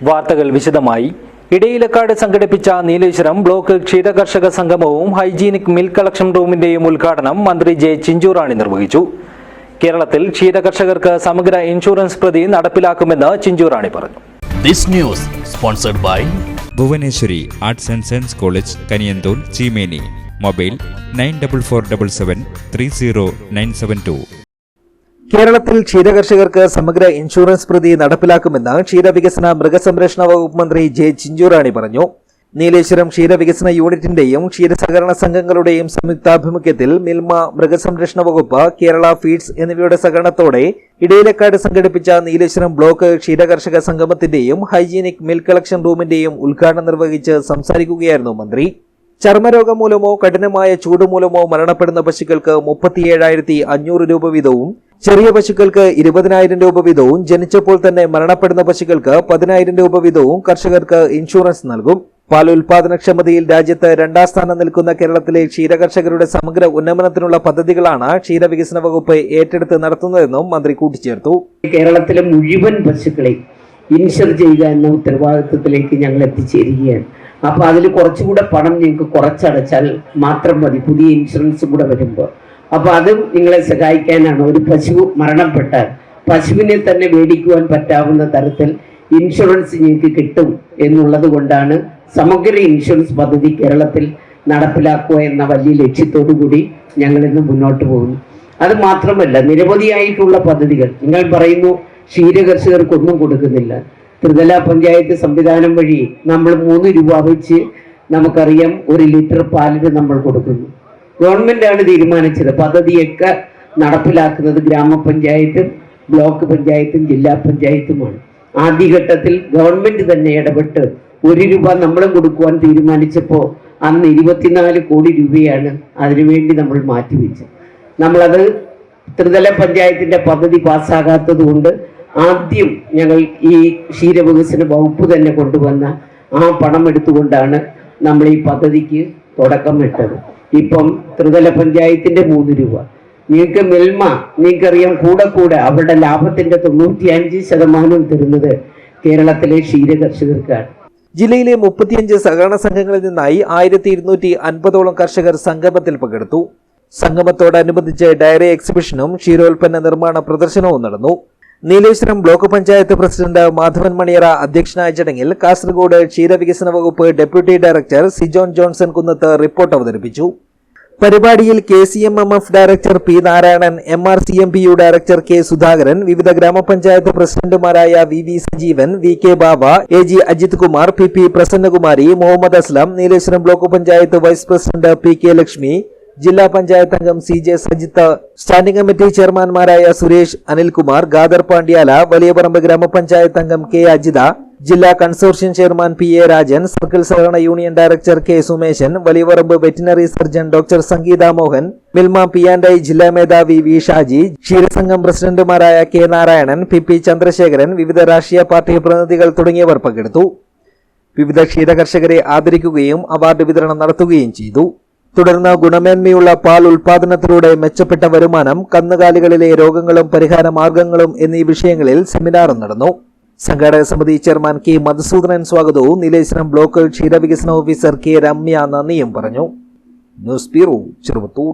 വാർത്തകൾ വിശദമായി. ഇടയിലക്കാട് സംഘടിപ്പിച്ച നീലേശ്വരം ബ്ലോക്ക് ക്ഷീരകർഷക സംഗമവും ഹൈജീനിക് മിൽക്ക് കളക്ഷൻ റൂമിന്റെയും ഉദ്ഘാടനം മന്ത്രി ജെ ചിഞ്ചുറാണി നിർവഹിച്ചു. കേരളത്തിൽ ക്ഷീരകർഷകർക്ക് സമഗ്ര ഇൻഷുറൻസ് പദ്ധതി നടപ്പിലാക്കുമെന്ന് ചിഞ്ചുറാണി പറഞ്ഞു. This news sponsored by Bhuvaneswari arts and science college, Kaniyanthol, Cheemeni. Mobile 9447730972. കേരളത്തിൽ ക്ഷീരകർഷകർക്ക് സമഗ്ര ഇൻഷുറൻസ് പദ്ധതി നടപ്പിലാക്കുമെന്ന് ക്ഷീരവികസന മൃഗസംരക്ഷണ വകുപ്പ് മന്ത്രി ജെ ചിഞ്ചുറാണി പറഞ്ഞു. നീലേശ്വരം ക്ഷീരവികസന യൂണിറ്റിന്റെയും ക്ഷീരസഹകരണ സംഘങ്ങളുടെയും സംയുക്താഭിമുഖ്യത്തിൽ മിൽമ, മൃഗസംരക്ഷണ വകുപ്പ്, കേരള ഫീഡ്സ് എന്നിവയുടെ സഹകരണത്തോടെ ഇടയിലക്കാട് സംഘടിപ്പിച്ച നീലേശ്വരം ബ്ലോക്ക് ക്ഷീരകർഷക സംഗമത്തിന്റെയും ഹൈജീനിക് മിൽക്ക് കളക്ഷൻ റൂമിന്റെയും ഉദ്ഘാടനം നിർവഹിച്ച് സംസാരിക്കുകയായിരുന്നു മന്ത്രി. ചർമ്മരോഗം മൂലമോ കഠിനമായ ചൂട് മൂലമോ മരണപ്പെടുന്ന പശുക്കൾക്ക് 37,500 രൂപ വീതവും, ചെറിയ പശുക്കൾക്ക് 20,000 രൂപ വീതവും, ജനിച്ചപ്പോൾ തന്നെ മരണപ്പെടുന്ന പശുക്കൾക്ക് 10,000 രൂപ വീതവും കർഷകർക്ക് ഇൻഷുറൻസ് നൽകും. പാൽ ഉൽപാദനക്ഷമതയിൽ രാജ്യത്ത് 2ാം സ്ഥാനം നിൽക്കുന്ന കേരളത്തിലെ ക്ഷീരകർഷകരുടെ സമഗ്ര ഉന്നമനത്തിനുള്ള പദ്ധതികളാണ് ക്ഷീരവികസന വകുപ്പ് ഏറ്റെടുത്ത് നടത്തുന്നതെന്നും മന്ത്രി കൂട്ടിച്ചേർത്തു. കേരളത്തിലെ മുഴുവൻ പശുക്കളെ ഇൻഷുർ ചെയ്യുക എന്ന ഉത്തരവാദിത്വത്തിലേക്ക് ഞങ്ങൾ എത്തിച്ചേരുകയാണ്. അപ്പൊ അതിൽ കുറച്ചുകൂടെ പണം നിങ്ങൾക്ക് കുറച്ചടച്ചാൽ മാത്രം മതി, പുതിയ ഇൻഷുറൻസ് കൂടെ വരുമ്പോൾ. അപ്പൊ അതും നിങ്ങളെ സഹായിക്കാനാണ്. ഒരു പശു മരണപ്പെട്ടാൽ പശുവിനെ തന്നെ മേടിക്കുവാൻ പറ്റാവുന്ന തരത്തിൽ ഇൻഷുറൻസ് നിങ്ങൾക്ക് കിട്ടും എന്നുള്ളത് കൊണ്ടാണ് സമഗ്ര ഇൻഷുറൻസ് പദ്ധതി കേരളത്തിൽ നടപ്പിലാക്കുക എന്ന വലിയ ലക്ഷ്യത്തോടു കൂടി ഞങ്ങൾ ഇന്ന് മുന്നോട്ട് പോകുന്നു. അത് മാത്രമല്ല, നിരവധിയായിട്ടുള്ള പദ്ധതികൾ. നിങ്ങൾ പറയുന്നു ക്ഷീരകർഷകർക്കൊന്നും കൊടുക്കുന്നില്ല. ത്രിതല പഞ്ചായത്ത് സംവിധാനം വഴി നമ്മൾ 3 രൂപ വെച്ച് നമുക്കറിയാം 1 ലിറ്റർ പാലിന് നമ്മൾ കൊടുക്കുന്നു. ഗവൺമെന്റാണ് തീരുമാനിച്ചത്. പദ്ധതിയൊക്കെ നടപ്പിലാക്കുന്നത് ഗ്രാമപഞ്ചായത്തും ബ്ലോക്ക് പഞ്ചായത്തും ജില്ലാ പഞ്ചായത്തുമാണ്. ആദ്യഘട്ടത്തിൽ ഗവൺമെന്റ് തന്നെ ഇടപെട്ട് 1 രൂപ നമ്മളും കൊടുക്കുവാൻ തീരുമാനിച്ചപ്പോൾ അന്ന് 24 കോടി രൂപയാണ് അതിനുവേണ്ടി നമ്മൾ മാറ്റിവെച്ചത്. നമ്മളത് ത്രിതല പഞ്ചായത്തിന്റെ പദ്ധതി പാസ്സാകാത്തത് കൊണ്ട് ആദ്യം ഞങ്ങൾ ഈ ക്ഷീരവികസന വകുപ്പ് തന്നെ കൊണ്ടുവന്ന ആ പണം എടുത്തുകൊണ്ടാണ് നമ്മൾ ഈ പദ്ധതിക്ക് തുടക്കം ഇട്ടത്. ഇപ്പം ത്രിതല പഞ്ചായത്തിന്റെ 3 രൂപ. നിങ്ങൾക്ക് മിൽമ, നിങ്ങൾക്കറിയാം, കൂടെ അവരുടെ ലാഭത്തിന്റെ 95% തരുന്നത് കേരളത്തിലെ ക്ഷീരകർഷകർക്കാണ്. ജില്ലയിലെ 35 സഹകരണ സംഘങ്ങളിൽ നിന്നായി 1250ഓളം കർഷകർ സംഗമത്തിൽ പങ്കെടുത്തു. സംഗമത്തോടനുബന്ധിച്ച് ഡയറി എക്സിബിഷനും ക്ഷീരോൽപ്പന്ന നിർമ്മാണ പ്രദർശനവും നടന്നു. നീലേശ്വരം ബ്ലോക്ക് പഞ്ചായത്ത് പ്രസിഡന്റ് മാധവൻ മണിയറ അധ്യക്ഷനായ ചടങ്ങിൽ കാസർഗോഡ് ക്ഷീരവികസന വകുപ്പ് deputy director Sijon Johnson Kunnath report അവതരിപ്പിച്ചു. പരിപാടിയിൽ KCMMF director P Narayanan, MRCMPU director K Sudhakaran, വിവിധ ഗ്രാമപഞ്ചായത്ത് പ്രസിഡന്റുമാരായ VV Sajeevan, VK Baba, AG Ajith Kumar, PP Prasannakumari, Muhammad Aslam, Nileshwaram block panchayat vice president PK Lakshmi, ജില്ലാ പഞ്ചായത്ത് അംഗം CJ സജിത്ത്, സ്റ്റാൻഡിംഗ് കമ്മിറ്റി ചെയർമാൻമാരായ സുരേഷ്, അനിൽകുമാർ, ഗാദർ പാണ്ഡ്യാല, വലിയപറമ്പ് ഗ്രാമപഞ്ചായത്ത് അംഗം K അജിത, ജില്ലാ consortium chairman PA Rajan, circle സഹകരണ union director K Sumeshan, Valiyaparamba veterinary surgeon doctor Sangeetha Mohan, Milma P&I ജില്ലാ മേധാവി V ഷാജി, ക്ഷീരസംഘം പ്രസിഡന്റുമാരായ K നാരായണൻ, PP ചന്ദ്രശേഖരൻ, വിവിധ രാഷ്ട്രീയ പാർട്ടി പ്രതിനിധികൾ തുടങ്ങിയവർ പങ്കെടുത്തു. വിവിധ ക്ഷീരകർഷകരെ ആദരിക്കുകയും അവാർഡ് വിതരണം നടത്തുകയും ചെയ്തു. തുടർന്ന് ഗുണമേന്മയുള്ള പാൽ ഉൽപാദനത്തിലൂടെ മെച്ചപ്പെട്ട വരുമാനം, കന്നുകാലികളിലെ രോഗങ്ങളും പരിഹാര മാർഗങ്ങളും എന്നീ വിഷയങ്ങളിൽ സെമിനാറും നടന്നു. സംഘാടക സമിതി ചെയർമാൻ K മധുസൂദനൻ സ്വാഗതവും നീലേശ്വരം ബ്ലോക്ക് ക്ഷീരവികസന ഓഫീസർ K രമ്യ നന്ദിയും പറഞ്ഞു. News bureau, Cheruvathur.